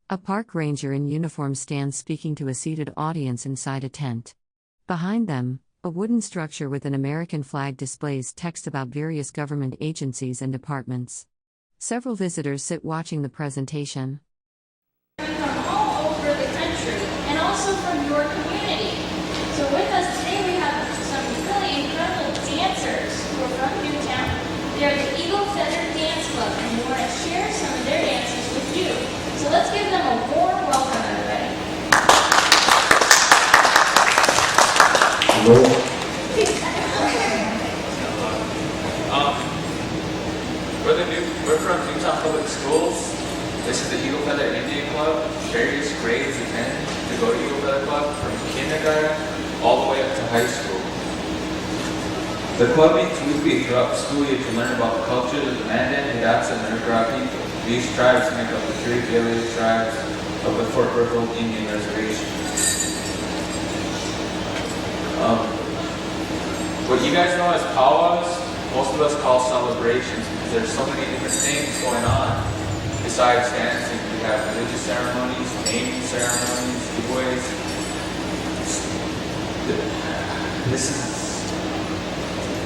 A park ranger in uniform stands speaking to a seated audience inside a tent. Behind them, a wooden structure with an American flag displays text about various government agencies and departments. Several visitors sit watching the presentation. From all over the country and also from your community. So with us today we have some really incredible dancers who are from Newtown. They are the Eagle Feather Dance Club and we want to share some of their dances with you. So let's give them a warm welcome, everybody. Hello. We're from Newtown Public Schools. This is the Eagle Feather Indian Club. Various grades attend to go to Eagle Feather Club from kindergarten all the way up to high school. The club meets weekly throughout the school year to learn about the cultures of the Mandan, Hidatsa, and Nurgra people. These tribes make up the three village tribes of the Fort Berthold Indian Reservation. What you guys know as powwows, most of us call celebrations because there's so many different things going on. Besides dancing, we have religious ceremonies, naming ceremonies, giveaways.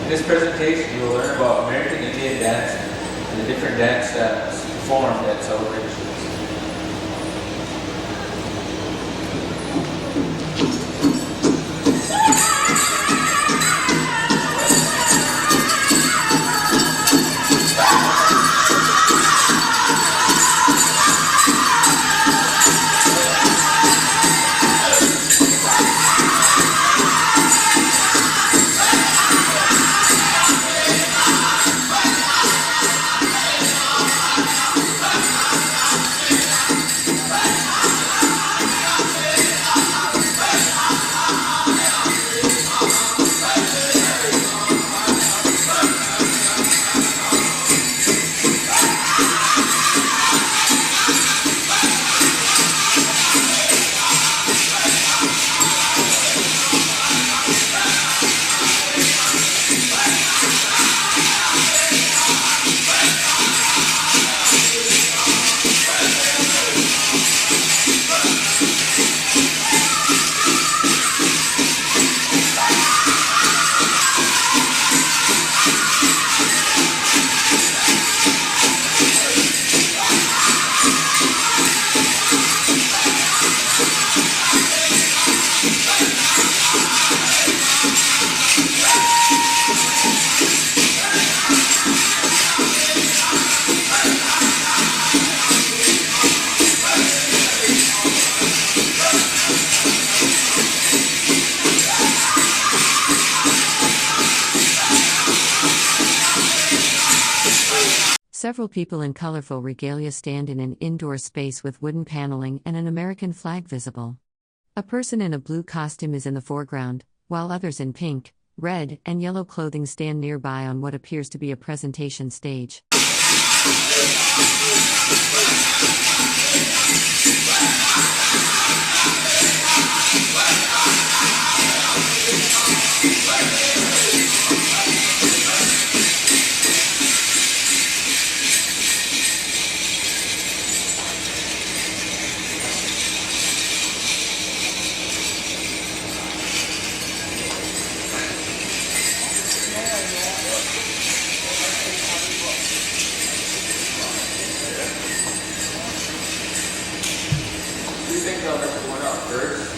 In this presentation, you will learn about American Indian dancing and the different dance styles performed at celebrations. Several people in colorful regalia stand in an indoor space with wooden paneling and an American flag visible. A person in a blue costume is in the foreground, while others in pink, red, and yellow clothing stand nearby on what appears to be a presentation stage. Two things I'd like to point out first.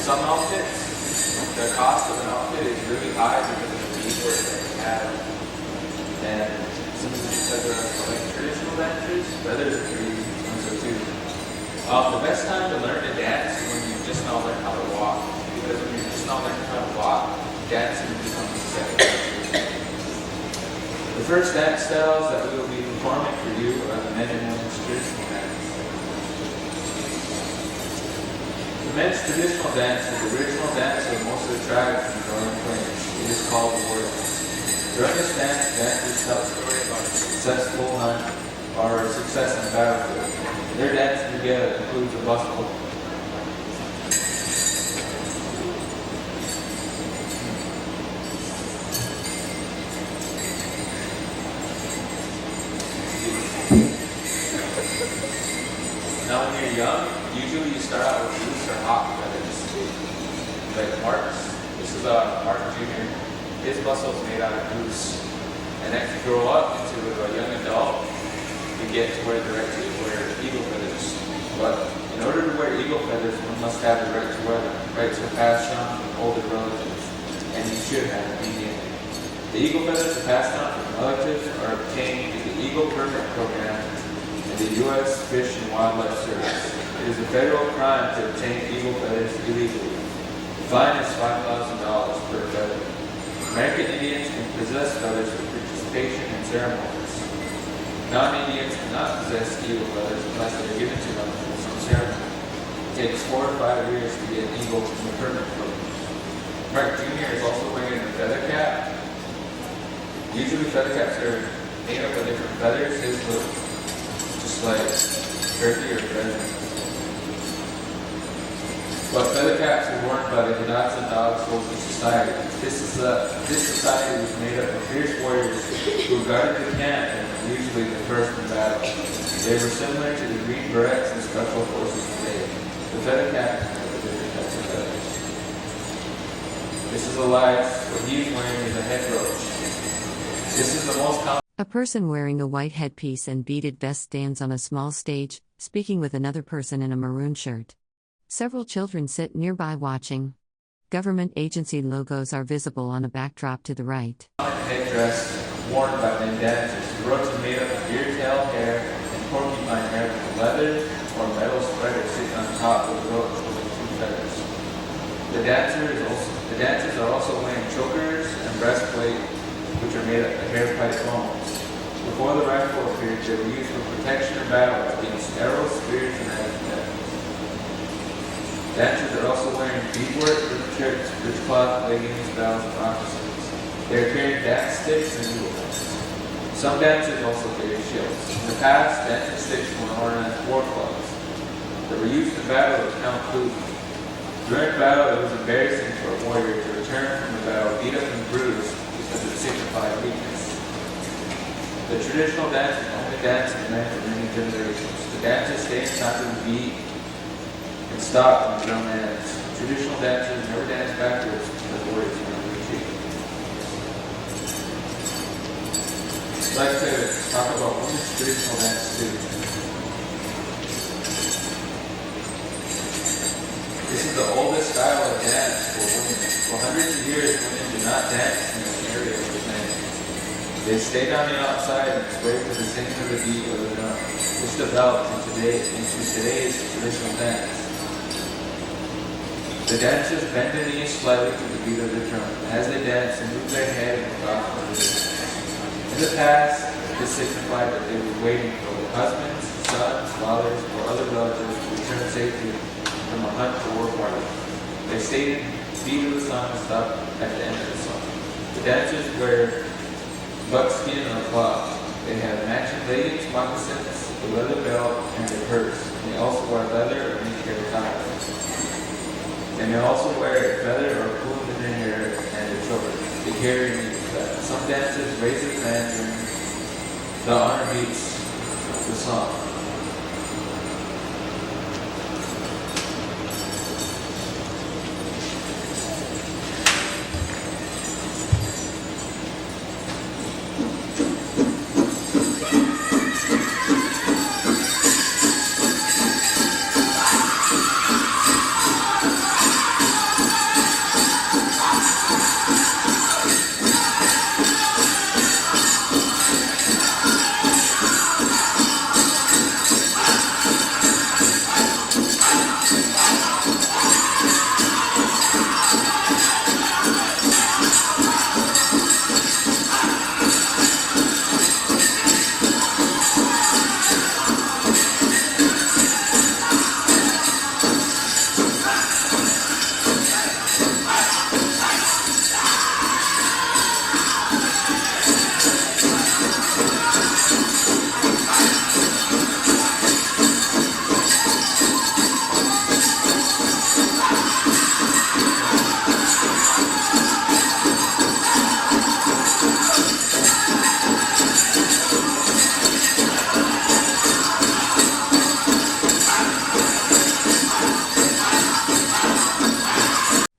Some outfits, the cost of an outfit is really high because of the resources that we have. And some of the because they're like traditional dancers, but others are pretty expensive too. The best time to learn to dance is when you just now learn how to walk. Because when you're just now learning how to walk, dancing becomes second nature. The first dance styles that we will be performing for you are the men and women's traditional dance. The men's traditional dance is the original dance of most of the tribes from the Northern Plains. It is called the war dance. During this dance, dancers tell a story about a successful hunt or success in the battlefield. Their dancing together includes a bustle. Now when you're young, usually you start out with loose or hot feathers. Like Mark's. This is Mark Jr. His muscle is made out of goose. And as you grow up into a young adult, you get to wear the right to wear eagle feathers. But in order to wear eagle feathers, one must have the right to wear them. Rights are passed on from older relatives, and you should have immediately. The eagle feathers are passed on from relatives or obtained through the Eagle Permit Program and the U.S. Fish and Wildlife Service. It is a federal crime to obtain eagle feathers illegally. The fine is $5,000 per feather. American Indians can possess feathers for participation in ceremonies. Non-Indians cannot possess eagle feathers unless they are given to them for some ceremony. It takes 4 to 5 years to get an eagle from the permit program. Mark Jr. is also wearing a feather cap. Usually feather caps are made up of different feathers. His look just like turkey or pheasant. But feather caps are worn by the Hidatsa Dog Soldier Society. This society was made up of fierce warriors who guarded the camp and were usually the first in battle. They were similar to the Green Berets and Special Forces today. The feather cap is made of different types of feathers. This is Elias. What he is wearing is a head brooch. This is the most common. A person wearing a white headpiece and beaded vest stands on a small stage, speaking with another person in a maroon shirt. Several children sit nearby watching. Government agency logos are visible on a backdrop to the right. Headdress worn by men dancers. The brooch is made up of deer tail hair and porcupine hair with leather or metal spreader sitting on top of the brooch with 2 feathers. The dancers are also wearing chokers and breastplate, which are made of hair pipe bones. Before the rifle appeared, they were used for protection or battle against arrows, spears, and attacks. Dancers are also wearing beadwork, shirts, rich cloth, leggings, bells, and moccasins. They are carrying dance sticks and noodles. Some dancers also carry shields. In the past, dancing sticks were worn as war clubs. They were used in battle to count food. During battle, it was embarrassing for a warrior to return from the battle beat up and bruised because it signified weakness. The traditional dance is only dance in men for many generations. The dancers stay in time to the beat and stop when the drum ends. Traditional dancers never dance backwards because warriors never retreat. I'd like to talk about women's traditional dance too. This is the oldest style of dance for women. For hundreds of years, women do not dance in this area with men. They stayed on the outside and swayed to the singing of the beat of the drum. This developed into today's traditional dance. The dancers bend the knees slightly to the beat of the drum. As they dance, they move their head and look off the distance. In the past, this signified that they were waiting for their husbands, sons, fathers, or other relatives to return safely from a hunt or war party. They stayed in the beat of the song and stopped at the end of the song. The dancers wear buckskin or cloth. They have matching leggings, moccasins, a leather belt, and a purse. And they also wear leather or mink hair ties. They may also wear a feather or a plume in their hair and a choker. They carry that. Some dancers raise their hands during the honor beats the song.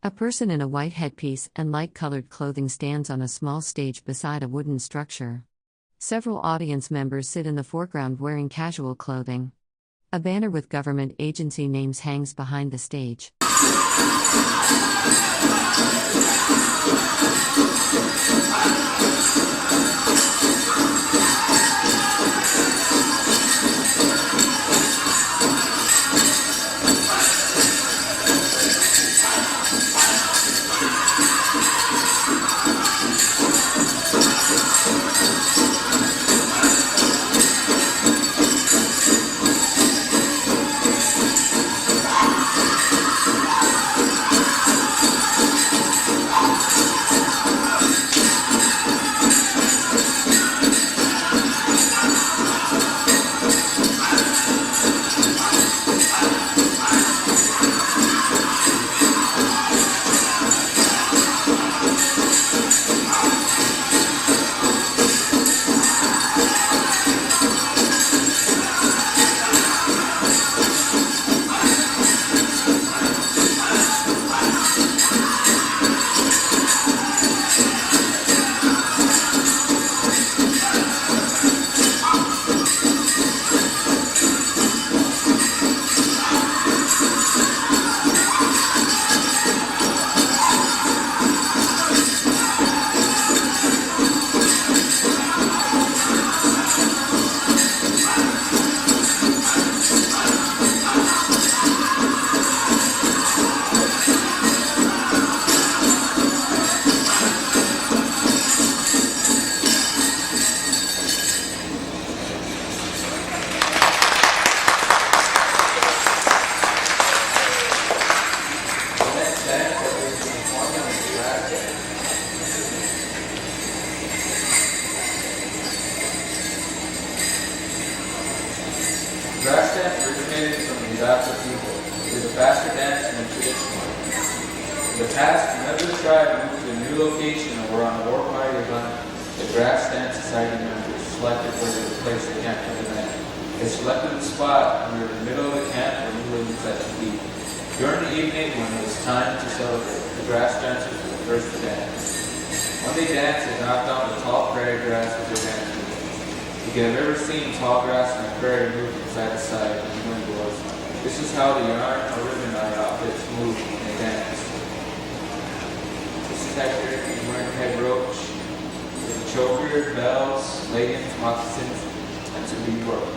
A person in a white headpiece and light-colored clothing stands on a small stage beside a wooden structure. Several audience members sit in the foreground wearing casual clothing. A banner with government agency names hangs behind the stage. Grass dance originated from the adopted people. It is a faster dance than a traditional one. In the past, whenever the tribe moved to a new location or were on a war party event, the grass dance society members selected where they would place the camp for the event. They selected the spot near the middle of the camp where new ladies had to be. During the evening, when it was time to celebrate, the grass dancers were the first to dance. When they danced, they knocked down the tall prairie grass with their hands. If you have ever seen tall grass in a prairie move from side to side when the wind blows, this is how the yarn or ribbon knot outfits move when they dance. This is Hector. He's wearing a head roach with a choker, bells, leggings, moccasins, and some bead work.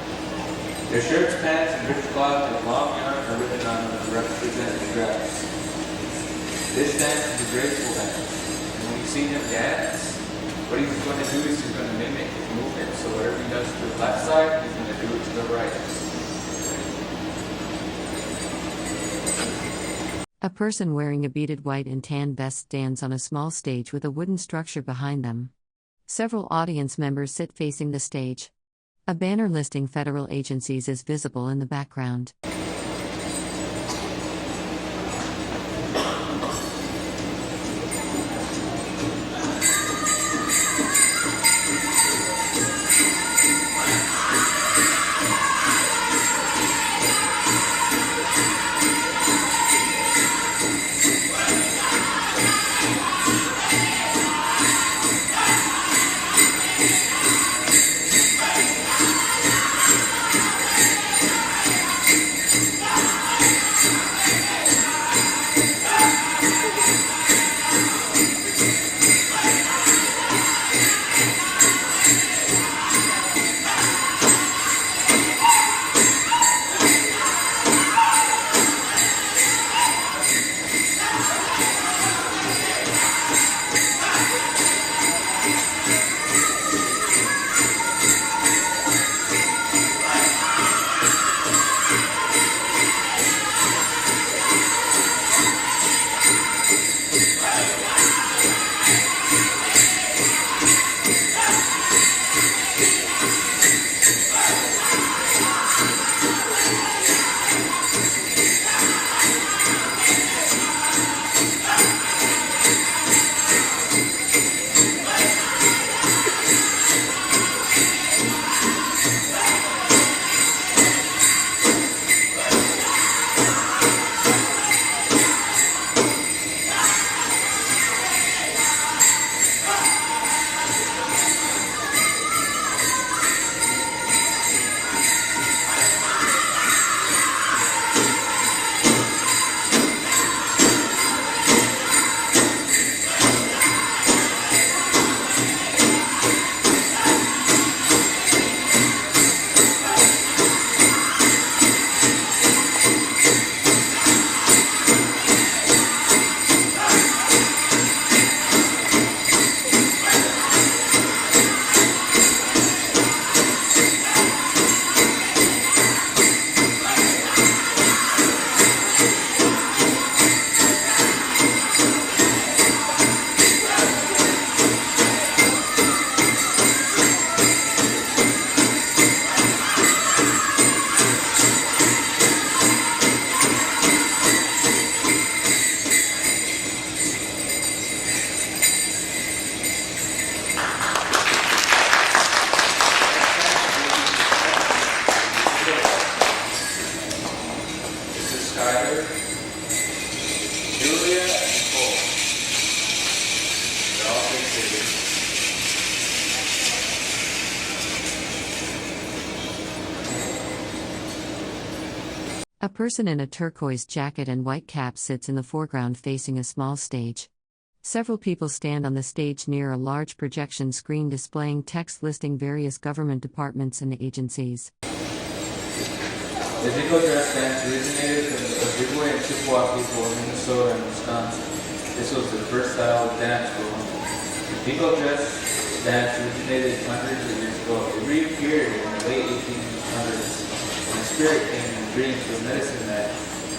Their shirts, pants, and rich cloth have long yarn or ribbon on them to represent the grass. This dance is a graceful dance, and when you see him dance, what he's going to do is he's going to mimic his movement. So whatever he does to the left side, he's going to do it to the right. A person wearing a beaded white and tan vest stands on a small stage with a wooden structure behind them. Several audience members sit facing the stage. A banner listing federal agencies is visible in the background. A person in a turquoise jacket and white cap sits in the foreground facing a small stage. Several people stand on the stage near a large projection screen displaying text listing various government departments and agencies. The jingle dress dance originated from the Ojibwe and Chippewa people in Minnesota and Wisconsin. This was the first style of dance for women. The jingle dress dance originated hundreds of years ago. It reappeared in the late 1800s when a spirit came in dreams to a medicine man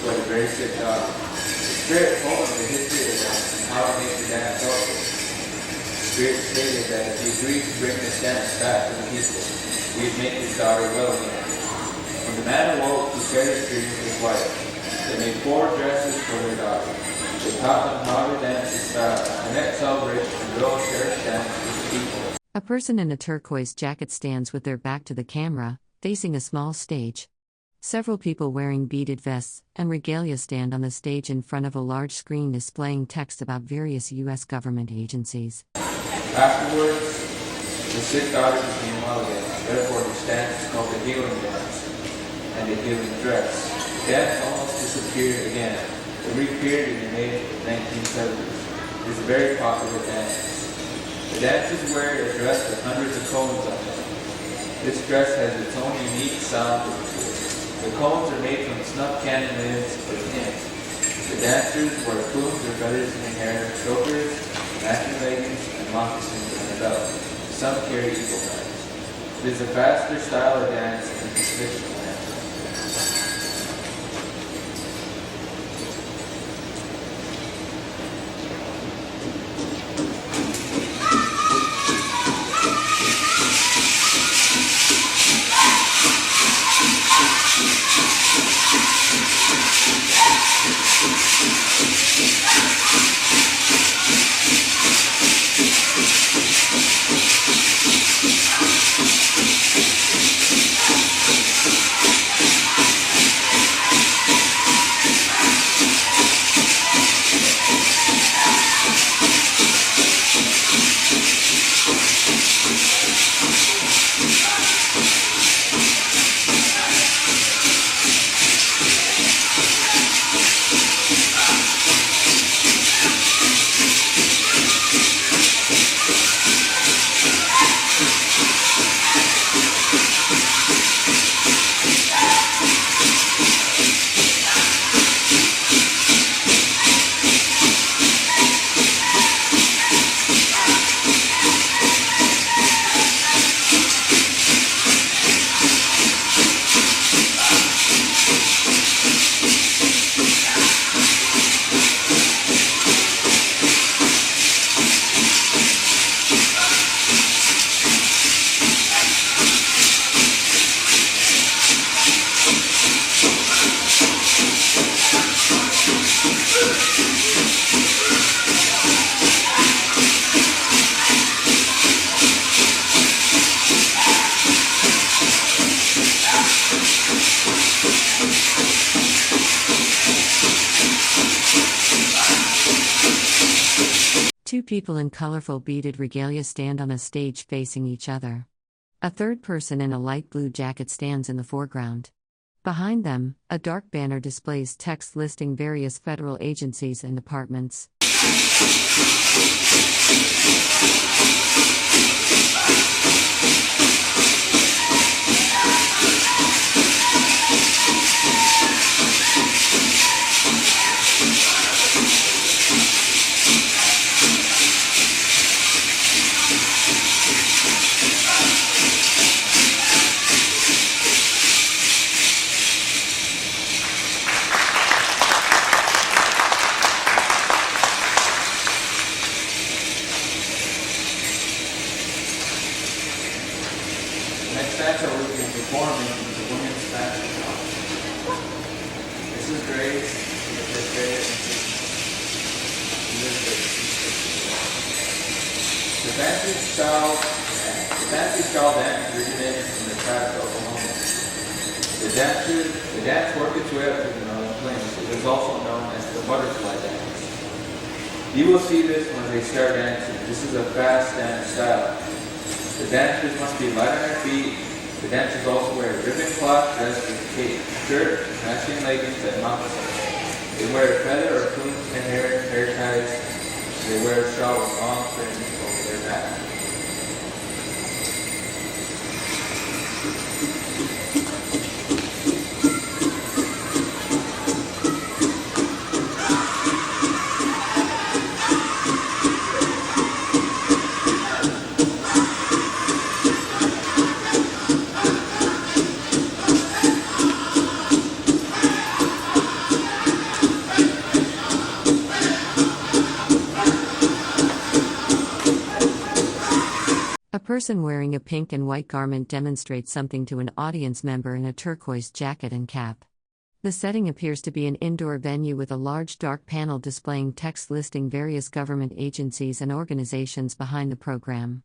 who had a very sick dog. The spirit told him the history of the dance and how to make the dance helpful. The spirit stated that if he agreed to bring this dance back to the people, he would make his daughter well again. When the man awoke, he shared his dream with his wife. They made 4 dresses for their daughter. They taught them how to dance the style, and that celebration and real cherished dance with the people. A person in a turquoise jacket stands with their back to the camera, facing a small stage. Several people wearing beaded vests and regalia stand on the stage in front of a large screen displaying text about various U.S. government agencies. Afterwards, the sick daughter became well again. Therefore, this dance is called the healing dance and the healing dress. The dance almost disappeared again. It reappeared in the mid-1970s. It is a very popular dance. The dancers wear a dress with hundreds of cones on it. This dress has its own unique sound to it. The cones are made from snuff cannon lids or tin. The dancers wear plumes or feathers in their hair, chokers, matching leggings, and moccasins on their belt. Some carry eagle knives. It is a faster style of dance than the traditional dance. Two people in colorful beaded regalia stand on a stage facing each other. A third person in a light blue jacket stands in the foreground. Behind them, a dark banner displays text listing various federal agencies and departments. Next dance I will be performing is the women's fashion show. This is Grace, this is Grace, and this is the fancy style dance originated from the tribe of Oklahoma. The dance worked its way up to the Northern Plains. It is also known as the butterfly dance. You will see this when they start dancing. This is a fast dance style. The dancers must be light on their feet, The dancers also wear a ribbon cloth dress with cape, shirt, matching leggings, and moccasins. They wear a feather or plumes in their hair ties. They wear a shawl with long strings over their back. A person wearing a pink and white garment demonstrates something to an audience member in a turquoise jacket and cap. The setting appears to be an indoor venue with a large dark panel displaying text listing various government agencies and organizations behind the program.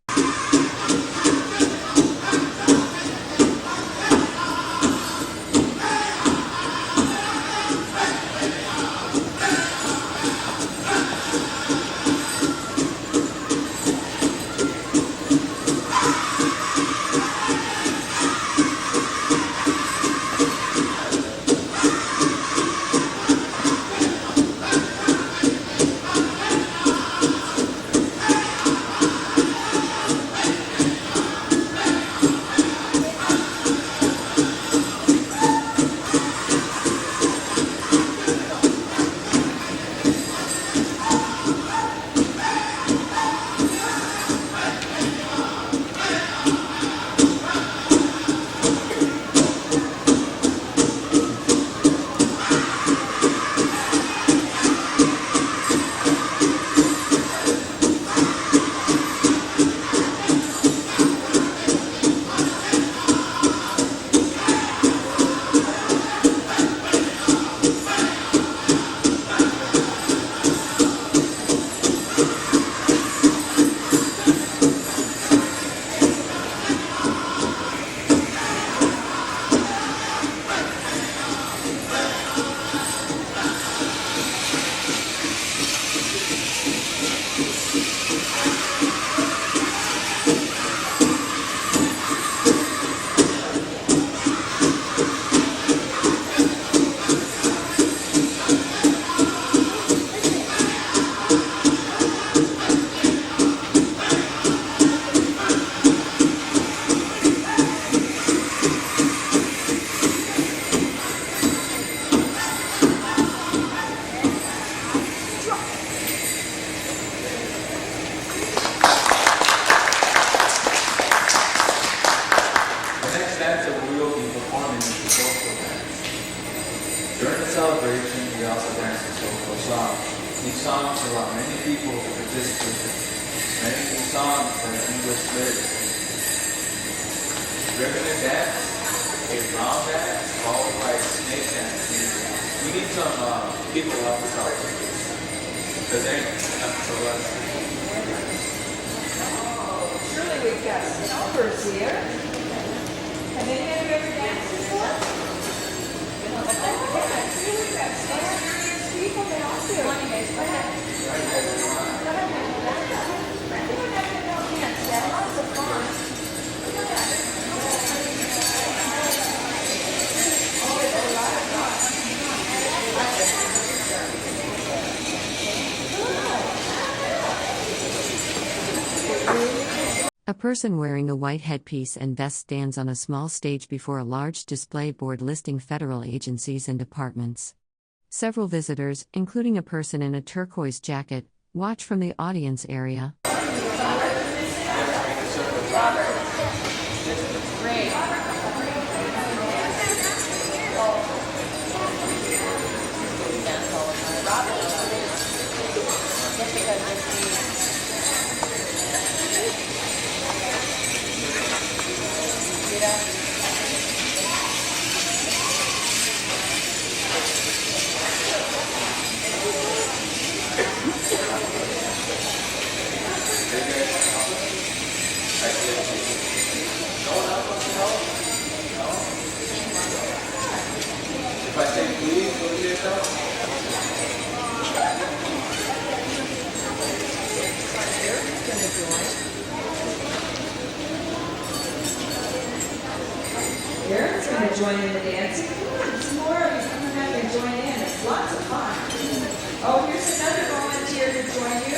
During the celebration, we also dance a social song. These songs allow many people to participate. Many of these songs have English lyrics. Ribbon and dance, a round dance, followed by snake dance. We need some people up to help with this. Because they have to us. Surely we've got numbers here. Have any of you ever danced before? We've got serious people down here. Go ahead. You don't have to know dance. That lots of fun. A person wearing a white headpiece and vest stands on a small stage before a large display board listing federal agencies and departments. Several visitors, including a person in a turquoise jacket, watch from the audience area. If I say please, what do you tell? join in the dancing? Come on, some more of you come back and join in. It's lots of fun. Oh, here's another volunteer to join you.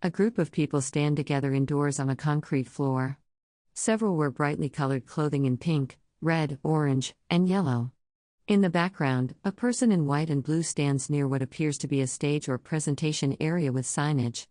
A group of people stand together indoors on a concrete floor. Several wear brightly colored clothing in pink, red, orange, and yellow. In the background, a person in white and blue stands near what appears to be a stage or presentation area with signage.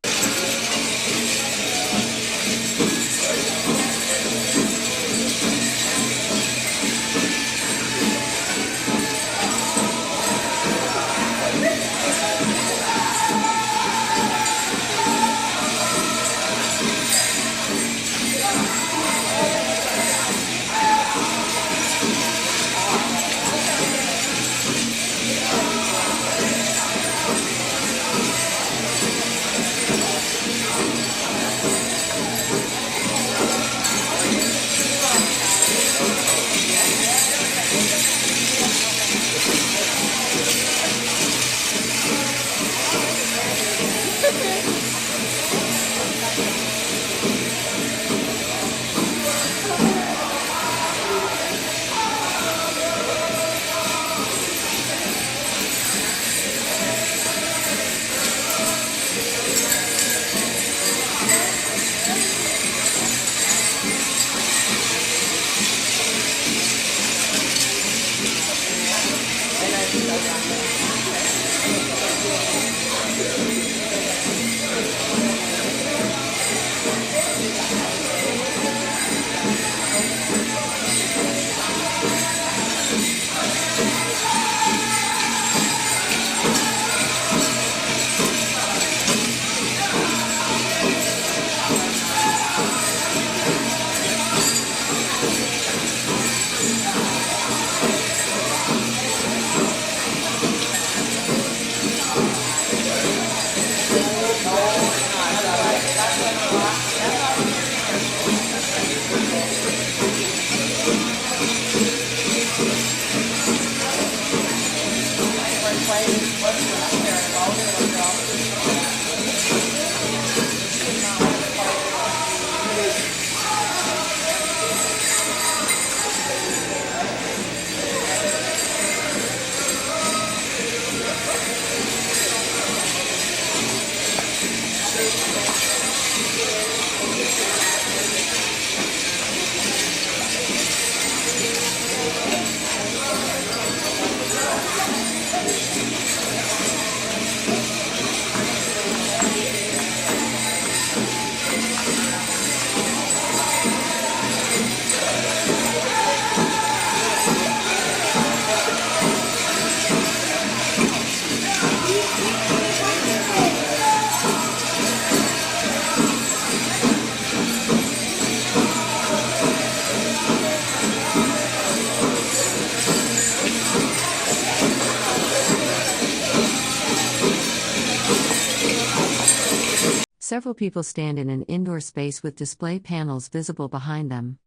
Several people stand in an indoor space with display panels visible behind them.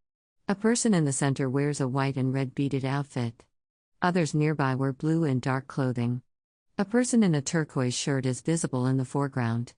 A person in the center wears a white and red beaded outfit. Others nearby wear blue and dark clothing. A person in a turquoise shirt is visible in the foreground.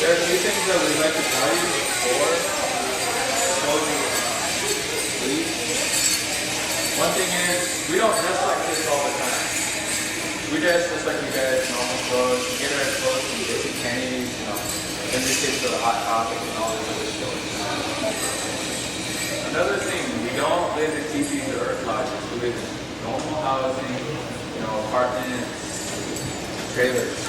There are a few things that we'd like to tell you before closing please. One thing is, we don't dress like this all the time. We dress just like you guys, normal clothes. We get our clothes from J.C. Penney's, in this case for the Hot Topic and all these other stores. Another thing, we don't live in teepees or earth lodges. We live in normal housing, apartments, trailers.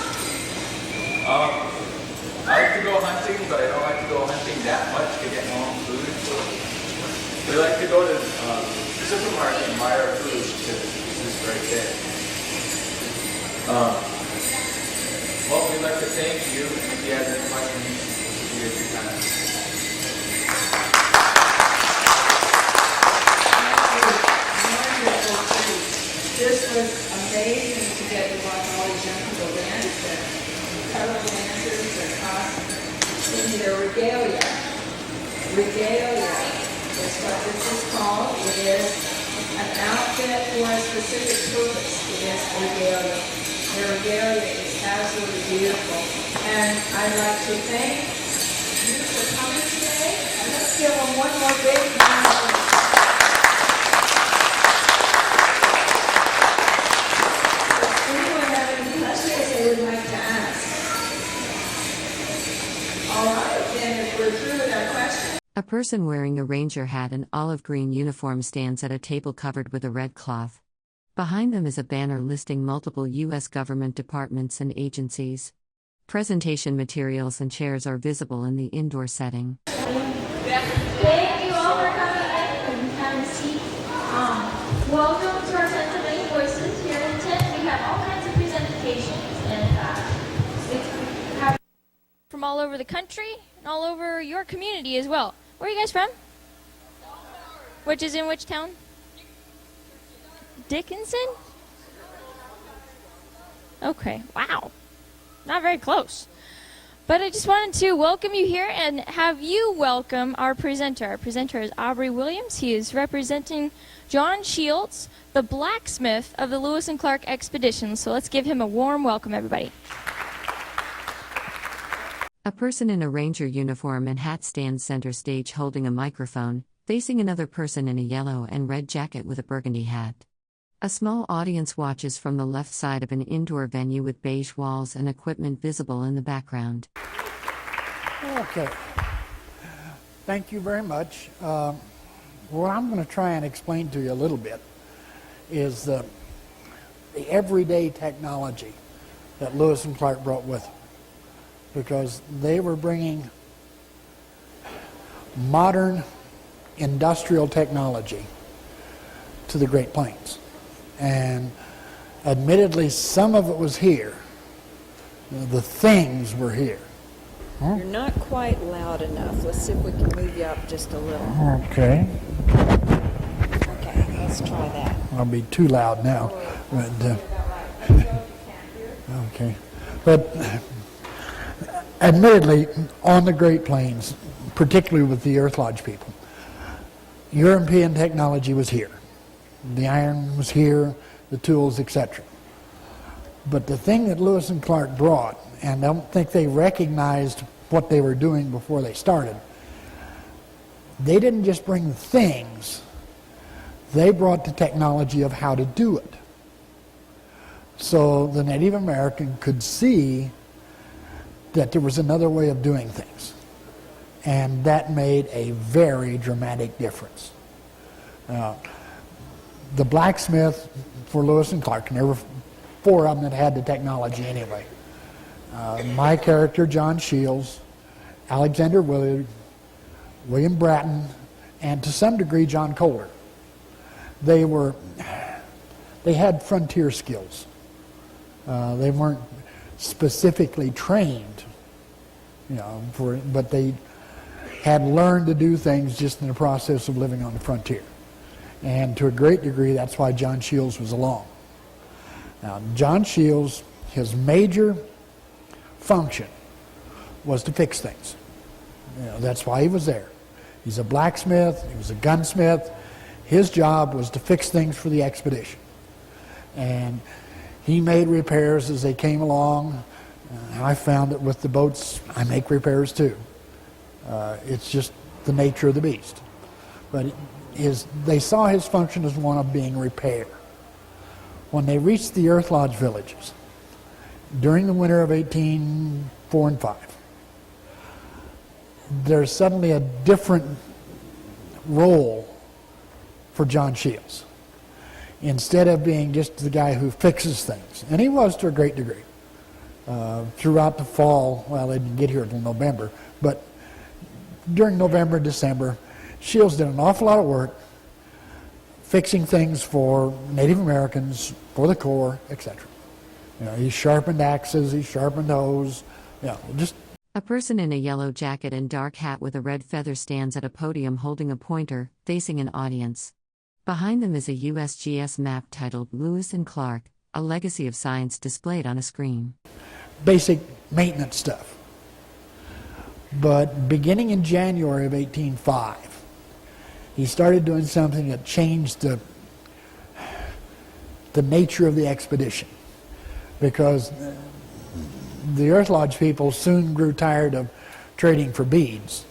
I like to go hunting, but I don't like to go hunting that much to get my own food. We like to go to the supermarket and buy our food because this is right there. Well, we'd like to thank you, and if you have any questions, this would be a good time. This was amazing to get to watch all these young people dance, the incredible dancers, their costumes, their regalia. Regalia is what this is called. It is an outfit for a specific purpose. It is regalia. Their regalia is absolutely beautiful. And I'd like to thank you for coming today. And let's give them one more big round of applause. They would like to ask. All right, then if we're through with our questions. A person wearing a ranger hat and olive green uniform stands at a table covered with a red cloth. Behind them is a banner listing multiple U.S. government departments and agencies. Presentation materials and chairs are visible in the indoor setting. Thank you all for coming in and having a seat. Welcome to our Pennsylvania Voices. Here in the tent, we have all kinds of presentations. From all over the country and all over your community as well. Where are you guys from? Which is in which town? Dickinson? Okay, wow. Not very close. But I just wanted to welcome you here and have you welcome our presenter. Our presenter is Aubrey Williams. He is representing John Shields, the blacksmith of the Lewis and Clark expedition. So let's give him a warm welcome, everybody. A person in a ranger uniform and hat stands center stage holding a microphone, facing another person in a yellow and red jacket with a burgundy hat. A small audience watches from the left side of an indoor venue with beige walls and equipment visible in the background. Okay. Thank you very much. What I'm going to try and explain to you a little bit is the everyday technology that Lewis and Clark brought with them, because they were bringing modern industrial technology to the Great Plains. And admittedly, some of it was here. The things were here. You're not quite loud enough. Let's see if we can move you up just a little. Okay. Okay, let's try that. I'll be too loud now. But, okay. But admittedly, on the Great Plains, particularly with the Earth Lodge people, European technology was here. The iron was here, the tools, etc. But the thing that Lewis and Clark brought, and I don't think they recognized what they were doing before they started, they didn't just bring the things, They brought the technology of how to do it. So the Native American could see that there was another way of doing things. And that made a very dramatic difference. The blacksmith for Lewis and Clark, and there were 4 of them that had the technology anyway. My character, John Shields, Alexander Willard, William Bratton, and to some degree John Kohler. They had frontier skills. They weren't specifically trained, but they had learned to do things just in the process of living on the frontier. And to a great degree, that's why John Shields was along. Now, John Shields, his major function was to fix things. That's why he was there. He's a blacksmith, he was a gunsmith. His job was to fix things for the expedition. And he made repairs as they came along. I found that with the boats, I make repairs too. It's just the nature of the beast. But they saw his function as one of being repair. When they reached the Earth Lodge villages, during the winter of 1804 and 5, there's suddenly a different role for John Shields. Instead of being just the guy who fixes things, and he was to a great degree. Throughout the fall, well, they didn't get here until November, but during November, December, Shields did an awful lot of work fixing things for Native Americans, for the Corps, etc. He sharpened axes, he sharpened hoes, just... A person in a yellow jacket and dark hat with a red feather stands at a podium holding a pointer, facing an audience. Behind them is a USGS map titled Lewis and Clark, a legacy of science displayed on a screen. Basic maintenance stuff. But beginning in January of 1805, he started doing something that changed the nature of the expedition. Because the Earth Lodge people soon grew tired of trading for beads.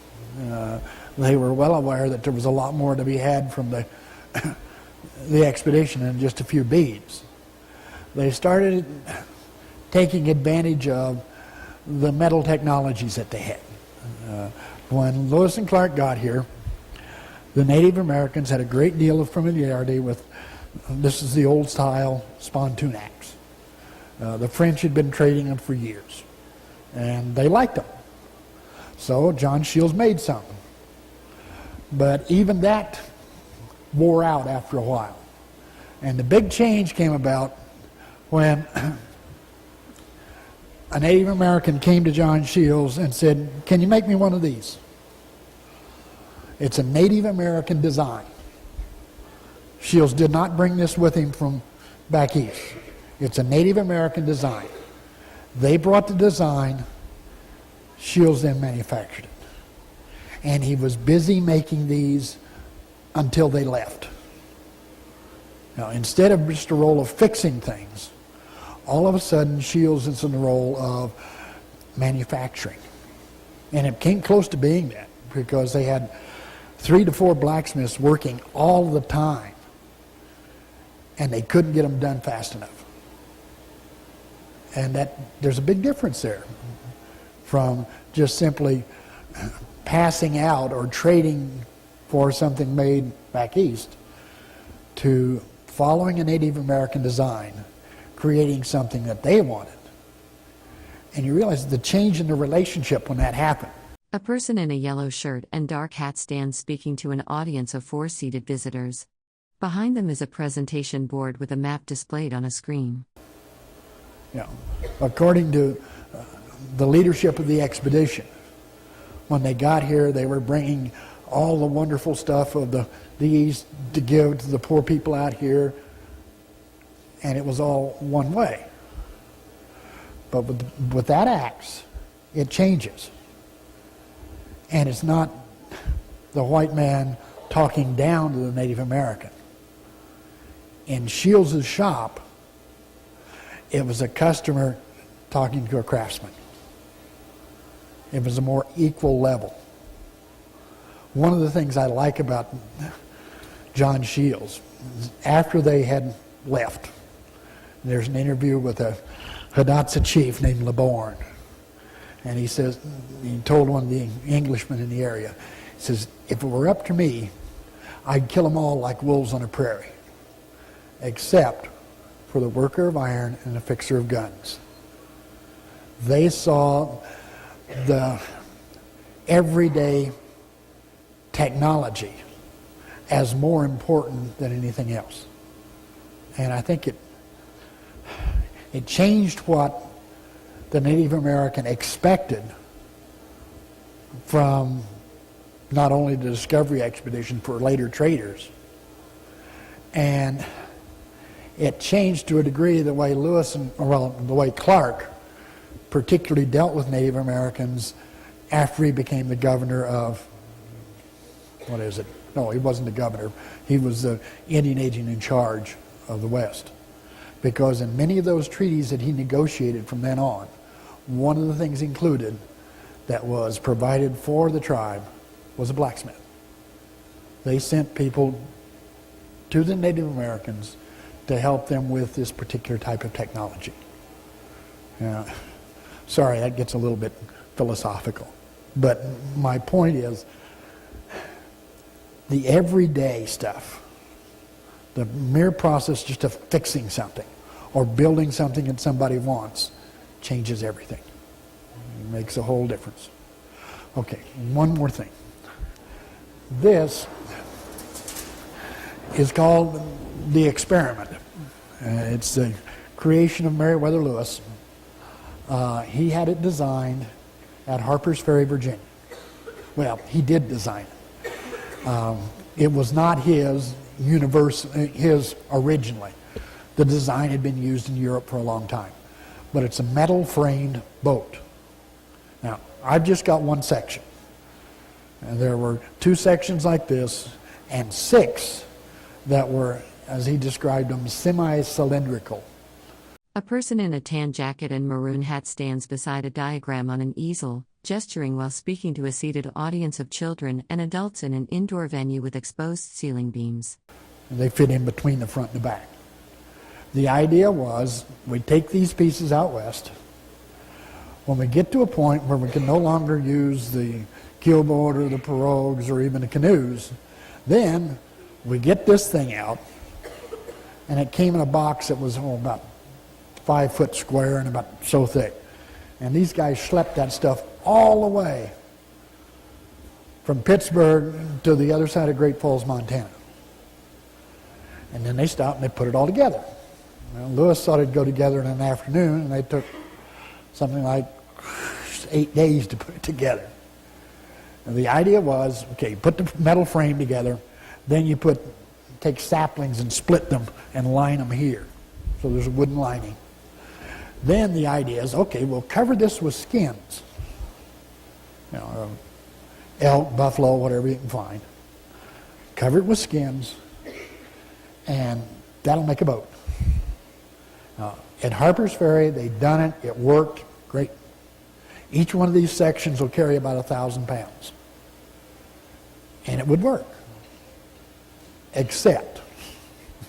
They were well aware that there was a lot more to be had from the expedition than just a few beads. They started taking advantage of the metal technologies that they had. When Lewis and Clark got here, the Native Americans had a great deal of familiarity with, this is the old style spontoon axe. The French had been trading them for years, and they liked them. So John Shields made some. But even that wore out after a while. And the big change came about when a Native American came to John Shields and said, "Can you make me one of these?" It's a Native American design. Shields did not bring this with him from back east. It's a Native American design. They brought the design, Shields then manufactured it. And he was busy making these until they left. Now, instead of just a role of fixing things, all of a sudden Shields is in the role of manufacturing. And it came close to being that because they had 3 to 4 blacksmiths working all the time, and they couldn't get them done fast enough. And there's a big difference there from just simply passing out or trading for something made back east to following a Native American design, creating something that they wanted. And you realize the change in the relationship when that happened. A person in a yellow shirt and dark hat stands speaking to an audience of 4 seated visitors. Behind them is a presentation board with a map displayed on a screen. According to the leadership of the expedition, when they got here, they were bringing all the wonderful stuff of the East to give to the poor people out here, and it was all one way. But with that axe, it changes. And it's not the white man talking down to the Native American. In Shields' shop, it was a customer talking to a craftsman. It was a more equal level. One of the things I like about John Shields. After they had left, there's an interview with a Hidatsa chief named LeBorn. And he says, he told one of the Englishmen in the area, he says, if it were up to me, I'd kill them all like wolves on a prairie, except for the worker of iron and the fixer of guns. They saw the everyday technology as more important than anything else. And I think it changed what the Native American expected from not only the discovery expedition for later traders, and it changed to a degree the way the way Clark particularly dealt with Native Americans after he became the governor of, what is it? No, he wasn't the governor. He was the Indian agent in charge of the West. Because in many of those treaties that he negotiated from then on, one of the things included that was provided for the tribe was a blacksmith. They sent people to the Native Americans to help them with this particular type of technology. Sorry, that gets a little bit philosophical. But my point is, the everyday stuff, the mere process just of fixing something or building something that somebody wants, changes everything. It makes a whole difference. Okay, one more thing. This is called the experiment. It's the creation of Meriwether Lewis. He had it designed at Harper's Ferry, Virginia. Well, he did design it. It was not his originally. The design had been used in Europe for a long time. But it's a metal framed boat. Now, I've just got one section. And there were 2 sections like this and 6 that were, as he described them, semi-cylindrical. A person in a tan jacket and maroon hat stands beside a diagram on an easel, gesturing while speaking to a seated audience of children and adults in an indoor venue with exposed ceiling beams. And they fit in between the front and the back. The idea was we take these pieces out west. When we get to a point where we can no longer use the keelboat or the pirogues or even the canoes, then we get this thing out, and it came in a box that was about 5 foot square and about so thick. And these guys schlepped that stuff all the way from Pittsburgh to the other side of Great Falls, Montana. And then they stopped and they put it all together. Well, Lewis thought it'd go together in an afternoon, and they took something like 8 days to put it together. And the idea was, okay, you put the metal frame together, then you take saplings and split them and line them here. So there's a wooden lining. Then the idea is, okay, we'll cover this with skins. Elk, buffalo, whatever you can find. Cover it with skins, and that'll make a boat. At Harper's Ferry, they'd done it. It worked. Great. Each one of these sections will carry about 1,000 pounds. And it would work. Except,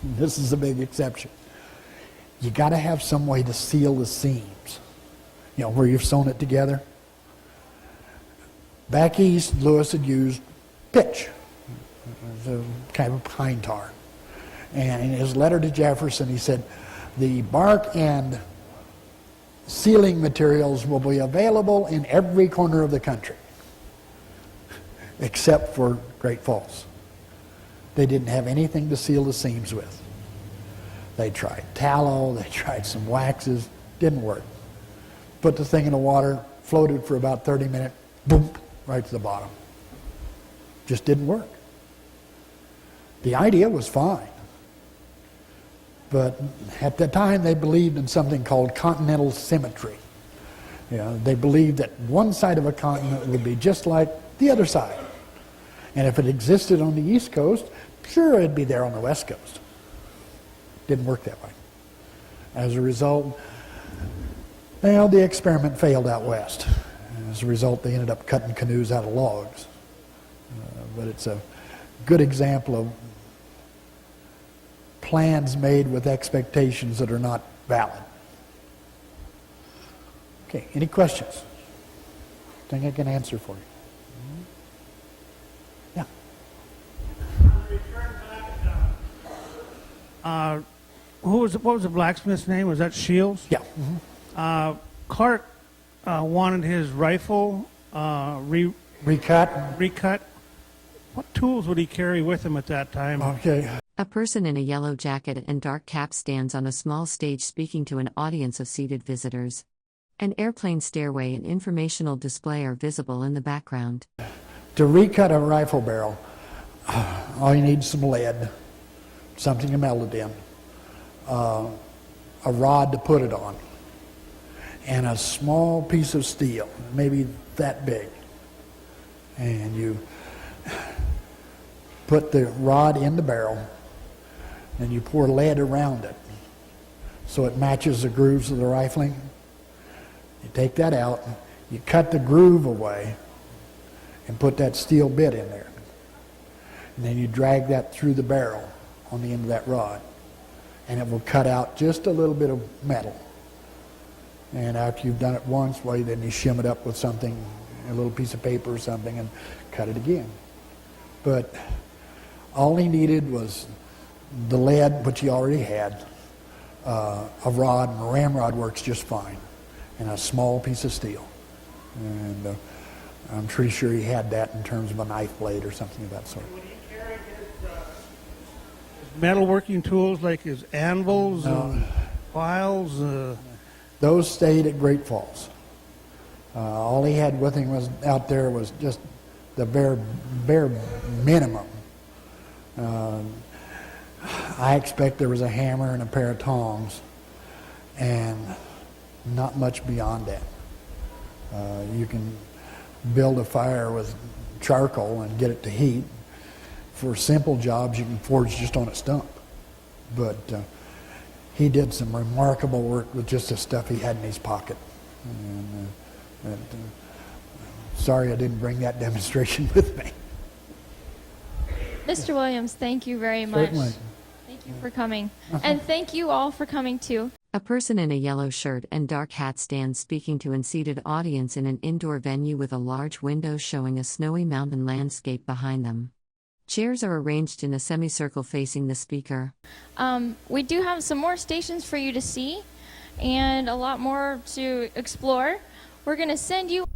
this is a big exception, you got to have some way to seal the seams. Where you've sewn it together. Back east, Lewis had used pitch. It was a kind of pine tar. And in his letter to Jefferson, he said, the bark and sealing materials will be available in every corner of the country, except for Great Falls. They didn't have anything to seal the seams with. They tried tallow, they tried some waxes, didn't work. Put the thing in the water, floated for about 30 minutes, boom, right to the bottom. Just didn't work. The idea was fine. But at the time, they believed in something called continental symmetry. They believed that one side of a continent would be just like the other side. And if it existed on the East Coast, sure, it'd be there on the West Coast. Didn't work that way. As a result, the experiment failed out west. As a result, they ended up cutting canoes out of logs. But it's a good example of plans made with expectations that are not valid. Okay, any questions? Think I can answer for you? Yeah. What was the blacksmith's name? Was that Shields? Yeah. Clark wanted his rifle Recut. What tools would he carry with him at that time? Okay. A person in a yellow jacket and dark cap stands on a small stage speaking to an audience of seated visitors. An airplane stairway and informational display are visible in the background. To recut a rifle barrel, all you need is some lead, something to melt it in, a rod to put it on, and a small piece of steel, maybe that big. And you put the rod in the barrel, and you pour lead around it so it matches the grooves of the rifling. You take that out, you cut the groove away, and put that steel bit in there. And then you drag that through the barrel on the end of that rod, and it will cut out just a little bit of metal. And after you've done it once, well, then you shim it up with something, a little piece of paper or something, and cut it again. But all he needed was the lead, which he already had, a rod, and a ramrod works just fine, and a small piece of steel. And I'm pretty sure he had that in terms of a knife blade or something of that sort. Would he carry his metalworking tools like his anvils and files? Those stayed at Great Falls. All he had with him was out there was just the bare minimum. I expect there was a hammer and a pair of tongs, and not much beyond that. You can build a fire with charcoal and get it to heat. For simple jobs, you can forge just on a stump. But he did some remarkable work with just the stuff he had in his pocket. And, sorry I didn't bring that demonstration with me. Mr. Williams, thank you very much. Certainly. Thank you for coming. And thank you all for coming too. A person in a yellow shirt and dark hat stands speaking to an seated audience in an indoor venue with a large window showing a snowy mountain landscape behind them. Chairs are arranged in a semicircle facing the speaker. We do have some more stations for you to see and a lot more to explore. We're going to send you